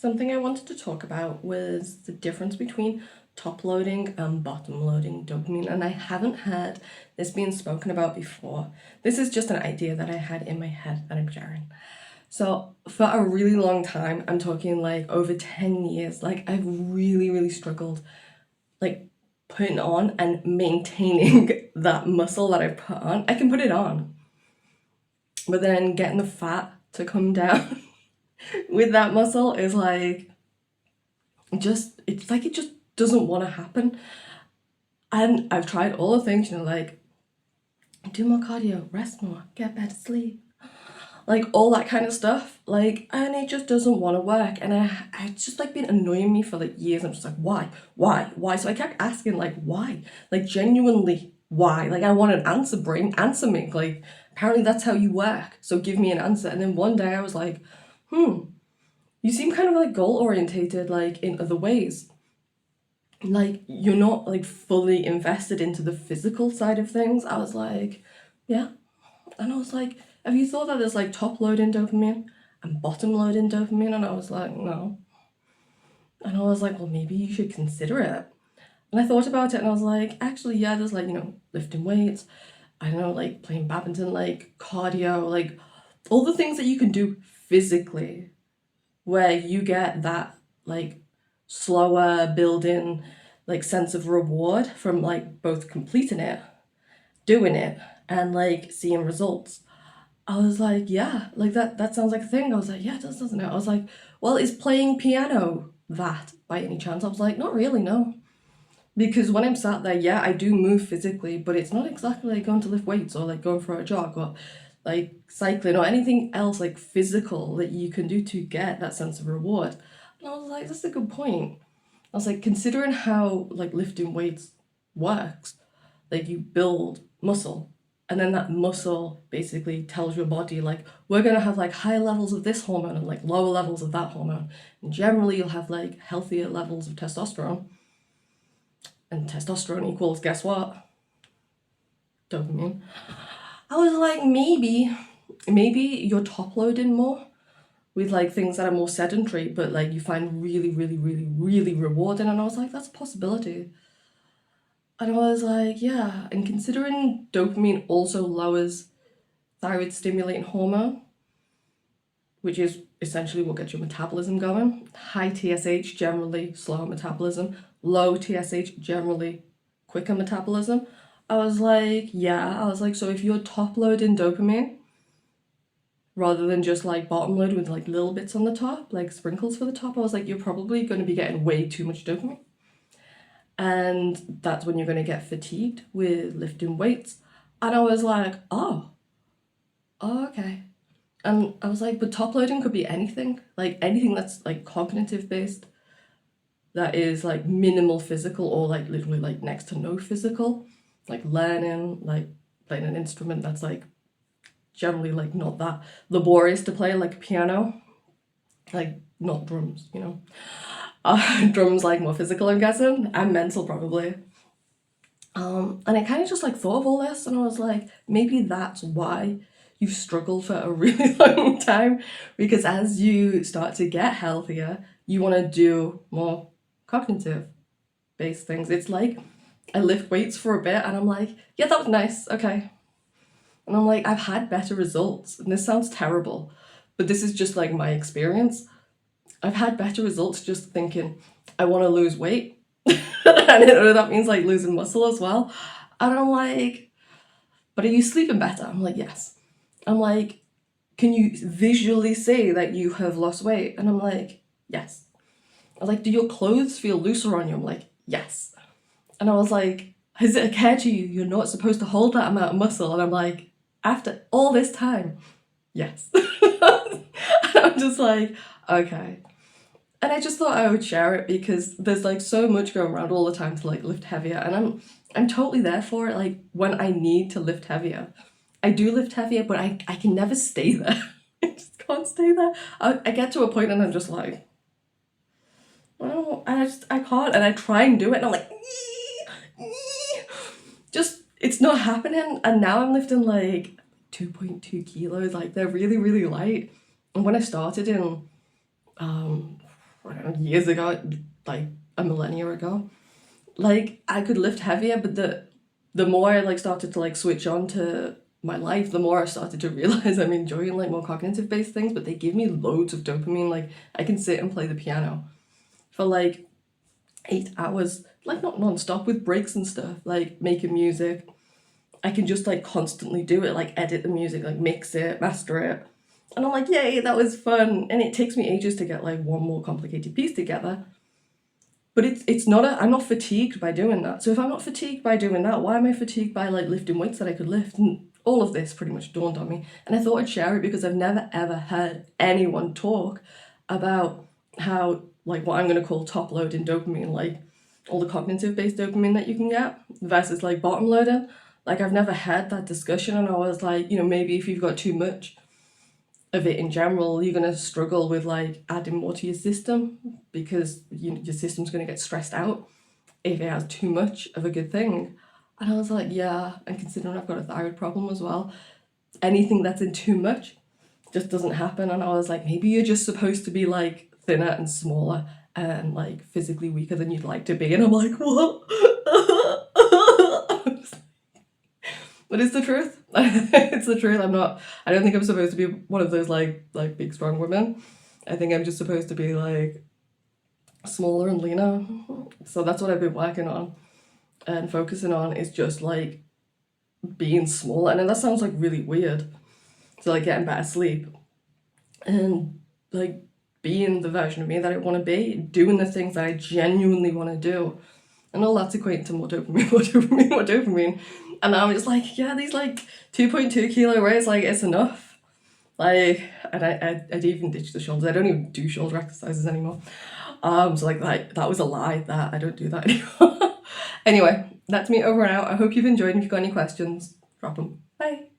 Something I wanted to talk about was the difference between top loading and bottom loading dopamine, and I haven't heard this being spoken about before. This is just an idea that I had in my head that I'm sharing. So, for a really long time, I'm talking like over 10 years, like I've really struggled like putting on and maintaining that muscle that I've put on. I can put it on, but then getting the fat to come down with that muscle is like it just doesn't want to happen. And I've tried all the things, like do more cardio, rest more, get better sleep, like all that kind of stuff. Like, and it just doesn't want to work. And it's just like been annoying me for like years. I'm just like, why? So I kept asking like why? Like genuinely why? Like I want an answer, brain, answer me. Like apparently that's how you work. So give me an answer. And then one day I was like, you seem kind of like goal orientated, like in other ways. Like you're not like fully invested into the physical side of things. I was like, yeah. And I was like, have you thought that there's like top loading dopamine and bottom loading dopamine? And I was like, no. And I was like, well, maybe you should consider it. And I thought about it and I was like, actually, yeah, there's like, lifting weights, I don't know, like playing badminton, like cardio, like all the things that you can do physically where you get that like slower building like sense of reward from like both completing it, doing it, and like seeing results. I was like, yeah, like that sounds like a thing. I was like, yeah, it does, doesn't it? I was like, well, is playing piano that by any chance? I was like, not really, no. Because when I'm sat there, yeah, I do move physically, but it's not exactly like going to lift weights or like going for a jog or like cycling or anything else like physical that you can do to get that sense of reward. And I was like, that's a good point. I was like, considering how like lifting weights works, like you build muscle and then that muscle basically tells your body like we're going to have like higher levels of this hormone and like lower levels of that hormone, and generally you'll have like healthier levels of testosterone, and testosterone equals, guess what, dopamine. I was like, maybe you're top loading more with like things that are more sedentary but like you find really rewarding. And I was like, that's a possibility. And I was like, yeah. And considering dopamine also lowers thyroid stimulating hormone, which is essentially what gets your metabolism going. High TSH generally slower metabolism, low TSH generally quicker metabolism. I was like, yeah. I was like, so if you're top loading dopamine rather than just like bottom load with like little bits on the top, like sprinkles for the top, I was like, you're probably going to be getting way too much dopamine. And that's when you're going to get fatigued with lifting weights. And I was like, oh, okay. And I was like, but top loading could be anything, like anything that's like cognitive based, that is like minimal physical or like literally like next to no physical, like learning, like playing an instrument that's like generally like not that laborious to play, like piano, like not drums. Drums like more physical, I'm guessing, and mental probably. And I kind of just like thought of all this and I was like, maybe that's why you've struggled for a really long time, because as you start to get healthier, you want to do more cognitive based things. It's like I lift weights for a bit and I'm like, yeah, that was nice, okay. And I'm like, I've had better results. And this sounds terrible, but this is just like my experience. I've had better results just thinking, I want to lose weight. And that means like losing muscle as well. And I'm like, but are you sleeping better? I'm like, yes. I'm like, can you visually see that you have lost weight? And I'm like, yes. I was like, do your clothes feel looser on you? I'm like, yes. And I was like, has it occurred to you you're not supposed to hold that amount of muscle? And I'm like, after all this time, yes. And I'm just like, okay. And I just thought I would share it because there's like so much going around all the time to like lift heavier, and I'm totally there for it. Like when I need to lift heavier, I do lift heavier, but I can never stay there. I just can't stay there. I get to a point and I'm just like, oh, I can't, and I try and do it, and I'm like, just it's not happening. And now I'm lifting like 2.2 kilos. Like they're really light. And when I started in years ago, like a millennia ago, like I could lift heavier, but the more I like started to like switch on to my life, the more I started to realize I'm enjoying like more cognitive based things, but they give me loads of dopamine. Like I can sit and play the piano for like 8 hours, like not non-stop with breaks and stuff, like making music. I can just like constantly do it, like edit the music, like mix it, master it. And I'm like, yay, that was fun. And it takes me ages to get like one more complicated piece together. But it's not I'm not fatigued by doing that. So if I'm not fatigued by doing that, why am I fatigued by like lifting weights that I could lift? And all of this pretty much dawned on me. And I thought I'd share it because I've never ever heard anyone talk about how like what I'm gonna call top loading dopamine, like all the cognitive based dopamine that you can get versus like bottom loading. Like I've never had that discussion, and I was like, maybe if you've got too much of it in general, you're going to struggle with like adding more to your system because your system's going to get stressed out if it has too much of a good thing. And I was like, yeah, and considering I've got a thyroid problem as well, anything that's in too much just doesn't happen. And I was like, maybe you're just supposed to be like thinner and smaller and like physically weaker than you'd like to be. And I'm like, what? But it's the truth. It's the truth. I don't think I'm supposed to be one of those like big strong women. I think I'm just supposed to be like smaller and leaner. So that's what I've been working on and focusing on, is just like being smaller. And that sounds like really weird. So like getting better sleep and like being the version of me that I want to be, doing the things that I genuinely want to do. And all that's equating to more dopamine, more dopamine, more dopamine. And I'm just like, yeah, these like 2.2 kilo weights, like it's enough. Like, and I'd even ditch the shoulders. I don't even do shoulder exercises anymore. So like that was a lie, that I don't do that anymore. Anyway, that's me over and out. I hope you've enjoyed. If you've got any questions, drop them. Bye.